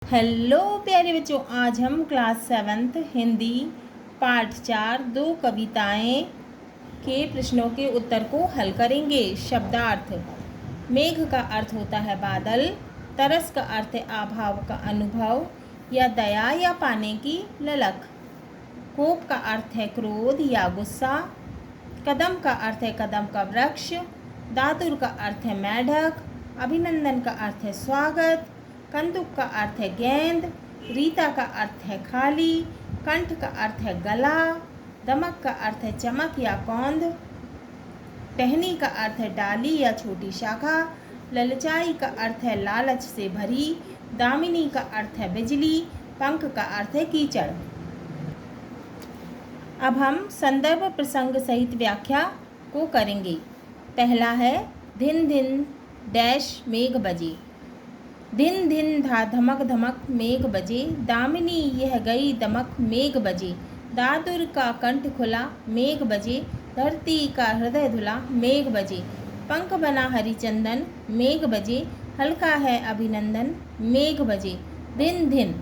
Hello प्यारे बच्चों, आज हम क्लास 7th हिंदी पार्ट 4 दो कविताएं के प्रश्नों के उत्तर को हल करेंगे। शब्दार्थ। मेघ का अर्थ होता है बादल, तरस का अर्थ है अभाव का अनुभव या दया या पाने की ललक, कोप का अर्थ है क्रोध या गुस्सा, कदम का अर्थ है कदम का वृक्ष, दातुर का अर्थ है मेढक, अभिनंदन का अर्थ है स्वागत, कंदुक का अर्थ है गेंद, रीता का अर्थ है खाली, कंठ का अर्थ है गला, दमक का अर्थ है चमक या कौंध, टहनी का अर्थ है डाली या छोटी शाखा, ललचाई का अर्थ है लालच से भरी, दामिनी का अर्थ है बिजली, पंख का अर्थ है कीचड़। अब हम संदर्भ प्रसंग सहित व्याख्या को करेंगे। पहला है धिन धिन डैश मेघ बजे। धिन धिन धा धमक धमक मेघ बजे, दामिनी यह गई दमक मेघ बजे, दादुर का कंठ खुला मेघ बजे, धरती का हृदय धुला मेघ बजे, पंख बना हरिचंदन मेघ बजे, हल्का है अभिनंदन मेघ बजे। धिन धिन।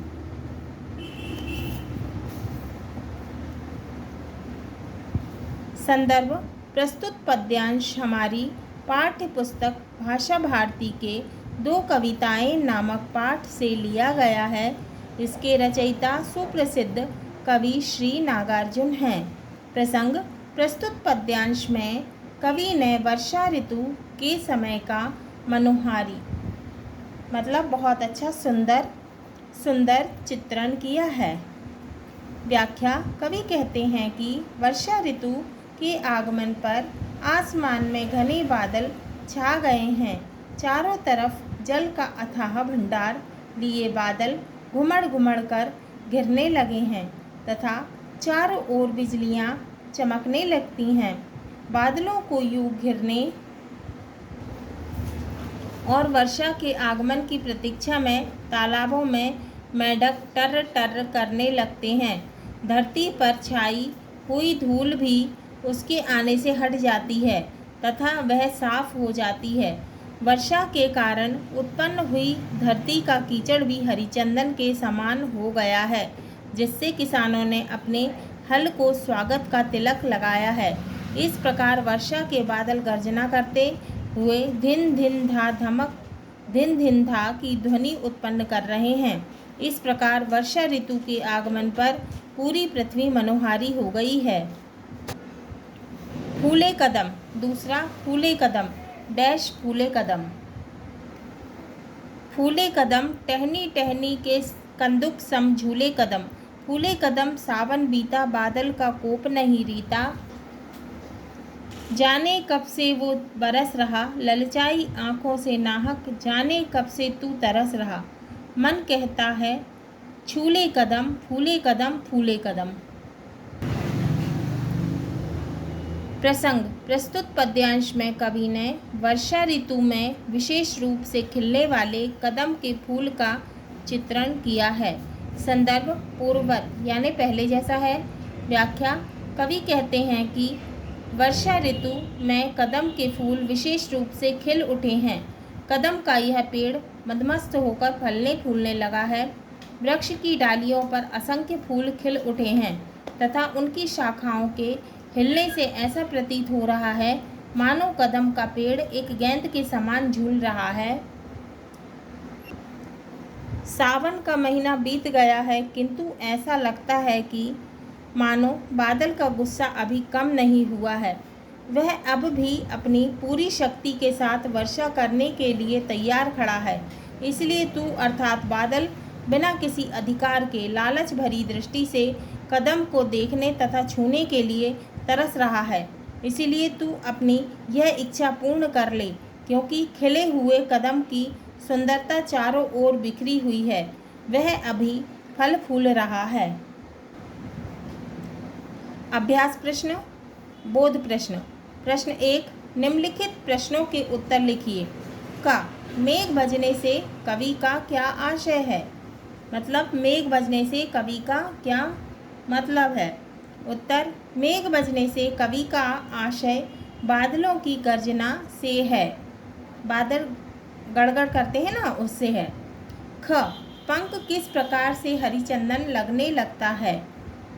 संदर्भ। प्रस्तुत पद्यांश हमारी पाठ्य पुस्तक भाषा भारती के दो कविताएं नामक पाठ से लिया गया है। इसके रचयिता सुप्रसिद्ध कवि श्री नागार्जुन हैं। प्रसंग। प्रस्तुत पद्यांश में कवि ने वर्षा ऋतु के समय का मनोहारी मतलब बहुत अच्छा सुंदर चित्रण किया है। व्याख्या। कवि कहते हैं कि वर्षा ऋतु के आगमन पर आसमान में घने बादल छा गए हैं। चारों तरफ जल का अथाह भंडार लिए बादल घुमड़ घुमड़ कर गिरने लगे हैं तथा चारों ओर बिजलियां चमकने लगती हैं। बादलों को यूं घिरने और वर्षा के आगमन की प्रतीक्षा में तालाबों में मेढक टर टर करने लगते हैं। धरती पर छाई हुई धूल भी उसके आने से हट जाती है तथा वह साफ हो जाती है। वर्षा के कारण उत्पन्न हुई धरती का कीचड़ भी हरिचंदन के समान हो गया है, जिससे किसानों ने अपने हल को स्वागत का तिलक लगाया है। इस प्रकार वर्षा के बादल गर्जना करते हुए धिन धिन धा धमक धिन धिन धा की ध्वनि उत्पन्न कर रहे हैं। इस प्रकार वर्षा ऋतु के आगमन पर पूरी पृथ्वी मनोहारी हो गई है। फूले कदम। दूसरा, फूले कदम डैश फूले कदम। फूले कदम टहनी टहनी के कंदुक सम झूले कदम। फूले कदम सावन बीता बादल का कोप नहीं रीता, जाने कब से वो बरस रहा, ललचाई आँखों से नाहक जाने कब से तू तरस रहा। मन कहता है छूले कदम फूले कदम फूले कदम। प्रसंग। प्रस्तुत पद्यांश में कवि ने वर्षा ऋतु में विशेष रूप से खिलने वाले कदम के फूल का चित्रण किया है। संदर्भ। पूर्ववत यानी पहले जैसा है। व्याख्या। कवि कहते हैं कि वर्षा ऋतु में कदम के फूल विशेष रूप से खिल उठे हैं। कदम का यह पेड़ मदमस्त होकर फलने फूलने लगा है। वृक्ष की डालियों पर असंख्य फूल खिल उठे हैं तथा उनकी शाखाओं के हिलने से ऐसा प्रतीत हो रहा है मानो कदम का पेड़ एक गेंद के समान झूल रहा है। सावन का महीना बीत गया है, किंतु ऐसा लगता है कि मानो बादल का गुस्सा अभी कम नहीं हुआ है। वह अब भी अपनी पूरी शक्ति के साथ वर्षा करने के लिए तैयार खड़ा है। इसलिए तू अर्थात बादल बिना किसी अधिकार के लालच भरी दृष्टि से कदम को देखने तथा छूने के लिए तरस रहा है। इसीलिए तू अपनी यह इच्छा पूर्ण कर ले, क्योंकि खिले हुए कदम की सुंदरता चारों ओर बिखरी हुई है। वह अभी फल फूल रहा है। अभ्यास प्रश्न। बोध प्रश्न। प्रश्न 1। निम्नलिखित प्रश्नों के उत्तर लिखिए। का मेघ बजने से कवि का क्या आशय है? मतलब मेघ बजने से कवि का क्या मतलब है? उत्तर। मेघ बजने से कवि का आशय बादलों की गर्जना से है। बादल गड़गड़ करते हैं ना, उससे है। ख। पंख किस प्रकार से हरिचंदन लगने लगता है?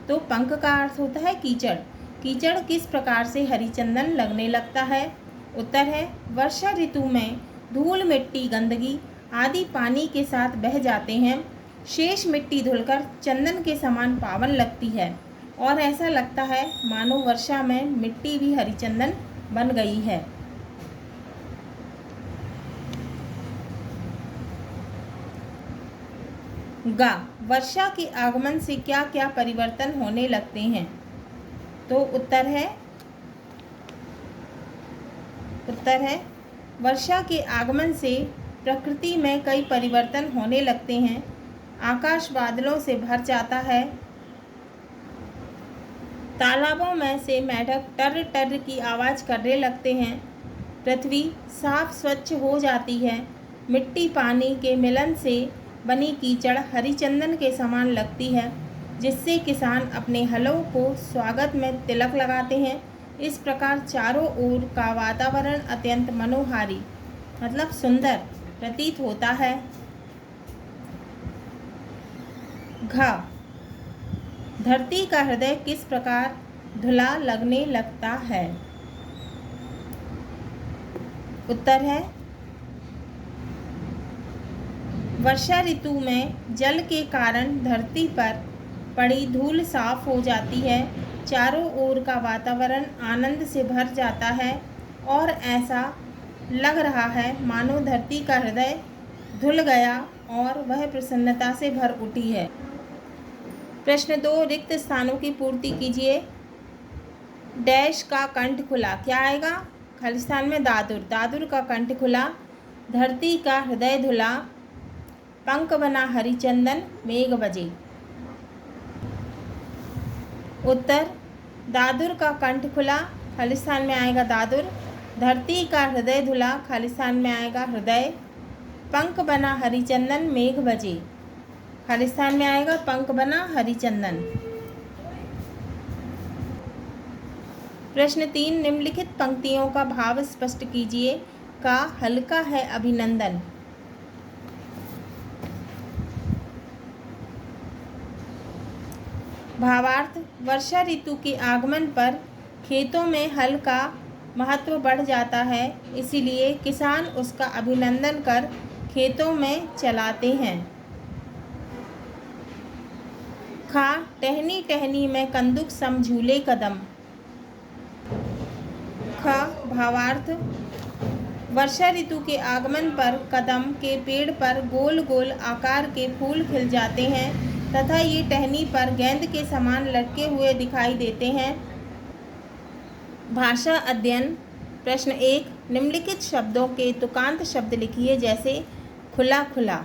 तो पंख का अर्थ होता है कीचड़। कीचड़ किस प्रकार से हरिचंदन लगने लगता है? उत्तर है वर्षा ऋतु में धूल मिट्टी गंदगी आदि पानी के साथ बह जाते हैं। शेष मिट्टी धुलकर चंदन के समान पावन लगती है और ऐसा लगता है मानो वर्षा में मिट्टी भी हरिचंदन बन गई है। गा, वर्षा के आगमन से क्या क्या परिवर्तन होने लगते हैं? तो उत्तर है वर्षा के आगमन से प्रकृति में कई परिवर्तन होने लगते हैं। आकाश बादलों से भर जाता है। तालाबों में से मेढक टर टर की आवाज़ करने लगते हैं। पृथ्वी साफ स्वच्छ हो जाती है। मिट्टी पानी के मिलन से बनी कीचड़ हरिचंदन के समान लगती है, जिससे किसान अपने हलों को स्वागत में तिलक लगाते हैं। इस प्रकार चारों ओर का वातावरण अत्यंत मनोहारी मतलब सुंदर प्रतीत होता है। घ, धरती का हृदय किस प्रकार धुला लगने लगता है? उत्तर है वर्षा ऋतु में जल के कारण धरती पर पड़ी धूल साफ हो जाती है। चारों ओर का वातावरण आनंद से भर जाता है और ऐसा लग रहा है मानो धरती का हृदय धुल गया और वह प्रसन्नता से भर उठी है। प्रश्न 2, रिक्त स्थानों की पूर्ति कीजिए। डैश का कंठ खुला, क्या आएगा? खालिस्तान में दादुर, दादुर का कंठ खुला। धरती का हृदय धुला, पंख बना हरिचंदन, मेघ बजे। उत्तर, दादुर का कंठ खुला, खालिस्तान में आएगा दादुर। धरती का हृदय धुला, खालिस्तान में आएगा हृदय। पंख बना हरिचंदन, मेघ बजे, खालिस्तान में आएगा पंख बना हरिचंदन। प्रश्न 3, निम्नलिखित पंक्तियों का भाव स्पष्ट कीजिए। का हल्का है अभिनंदन। भावार्थ, वर्षा ऋतु के आगमन पर खेतों में हल का महत्व बढ़ जाता है, इसीलिए किसान उसका अभिनंदन कर खेतों में चलाते हैं। खा, टहनी टहनी में कंदुक सम झूले कदम। ख, भावार्थ, वर्षा ऋतु के आगमन पर कदम के पेड़ पर गोल गोल आकार के फूल खिल जाते हैं तथा ये टहनी पर गेंद के समान लटके हुए दिखाई देते हैं। भाषा अध्ययन। प्रश्न 1, निम्नलिखित शब्दों के तुकांत शब्द लिखिए, जैसे खुला खुला,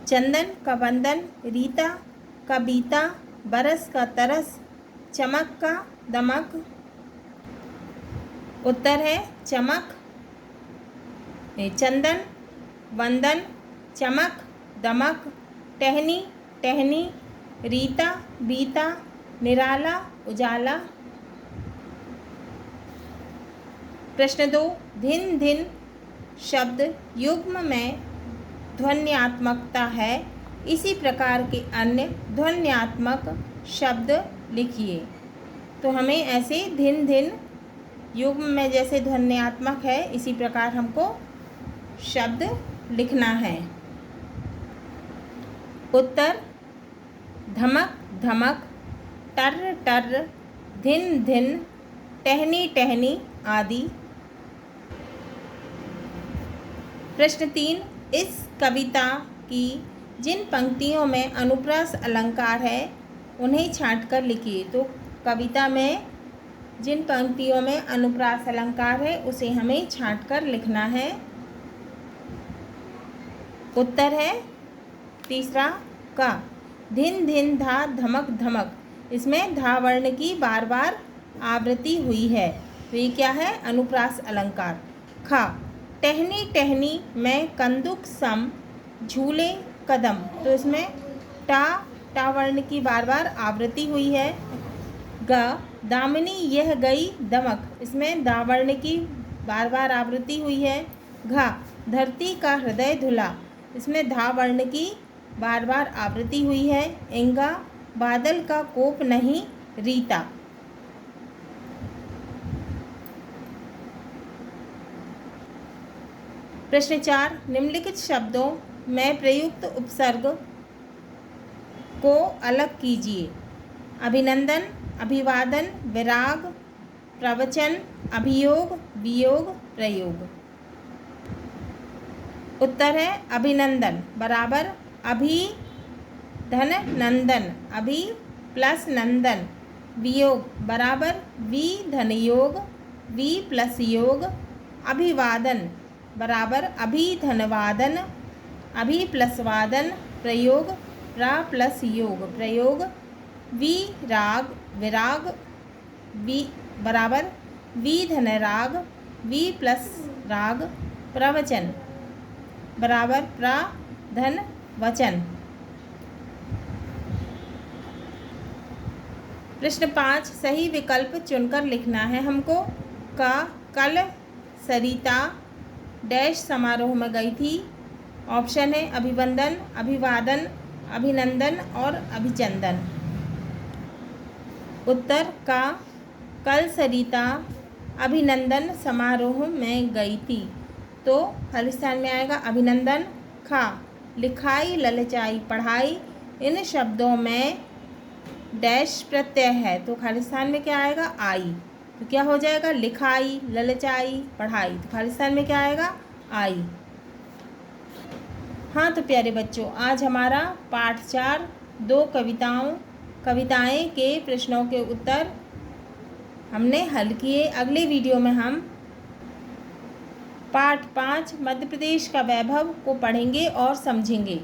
चंदन का बंधन, रीता का बीता, बरस का तरस, चमक का दमक। उत्तर है चमक, चंदन, वंदन, चमक, दमक, टहनी, टहनी, रीता, बीता, निराला, उजाला। प्रश्न 2, धिन धिन शब्द युग्म में ध्वन्यात्मकता है, इसी प्रकार के अन्य ध्वन्यात्मक शब्द लिखिए। तो हमें ऐसे धिन धिन युग्म में जैसे ध्वन्यात्मक है, इसी प्रकार हमको शब्द लिखना है। उत्तर, धमक धमक, टर टर, धिन धिन, टहनी टहनी आदि। प्रश्न 3, इस कविता की जिन पंक्तियों में अनुप्रास अलंकार है उन्हें छांटकर लिखिए। तो कविता में जिन पंक्तियों में अनुप्रास अलंकार है उसे हमें छांटकर लिखना है। उत्तर है तीसरा का, धिन धिन धा धमक धमक, इसमें धा वर्ण की बार बार आवृत्ति हुई है, तो ये क्या है? अनुप्रास अलंकार। खा, टहनी टहनी में कंदुक सम झूले कदम, तो इसमें टा वर्ण की बार बार आवृत्ति हुई है। ग, दामिनी यह गई दमक, इसमें दा वर्ण की बार बार आवृत्ति हुई है। घा, धरती का हृदय धुला, इसमें धा वर्ण की बार बार आवृत्ति हुई है। इंगा, बादल का कोप नहीं रीता। प्रश्न 4, निम्नलिखित शब्दों में प्रयुक्त उपसर्ग को अलग कीजिए। अभिनंदन, अभिवादन, विराग, प्रवचन, अभियोग, वियोग, प्रयोग। उत्तर है अभिनंदन बराबर अभि धन नंदन, अभि प्लस नंदन। वियोग बराबर वि धन योग, वि प्लस योग। अभिवादन बराबर अभि धन वादन, अभि प्लस वादन। प्रयोग प्रा प्लस योग, प्रयोग। विराग, विराग, वि बराबर वि धन राग, वि प्लस राग। प्रवचन बराबर प्रा धन वचन। प्रश्न 5, सही विकल्प चुनकर लिखना है हमको। कल सरिता डैश समारोह में गई थी। ऑप्शन है अभिवंदन, अभिवादन, अभिनंदन और अभिचंदन। उत्तर का कल सरिता अभिनंदन समारोह में गई थी, तो खालिस्तान में आएगा अभिनंदन। खा, लिखाई, ललचाई, पढ़ाई, इन शब्दों में डैश प्रत्यय है, तो खालिस्तान में क्या आएगा आई। तो क्या हो जाएगा लिखाई, ललचाई, पढ़ाई, तो खालिस्तान में क्या आएगा आई। हाँ तो प्यारे बच्चों, आज हमारा पाठ 4 2 कविताएं के प्रश्नों के उत्तर हमने हल किए। अगले वीडियो में हम पाठ 5 मध्य प्रदेश का वैभव को पढ़ेंगे और समझेंगे।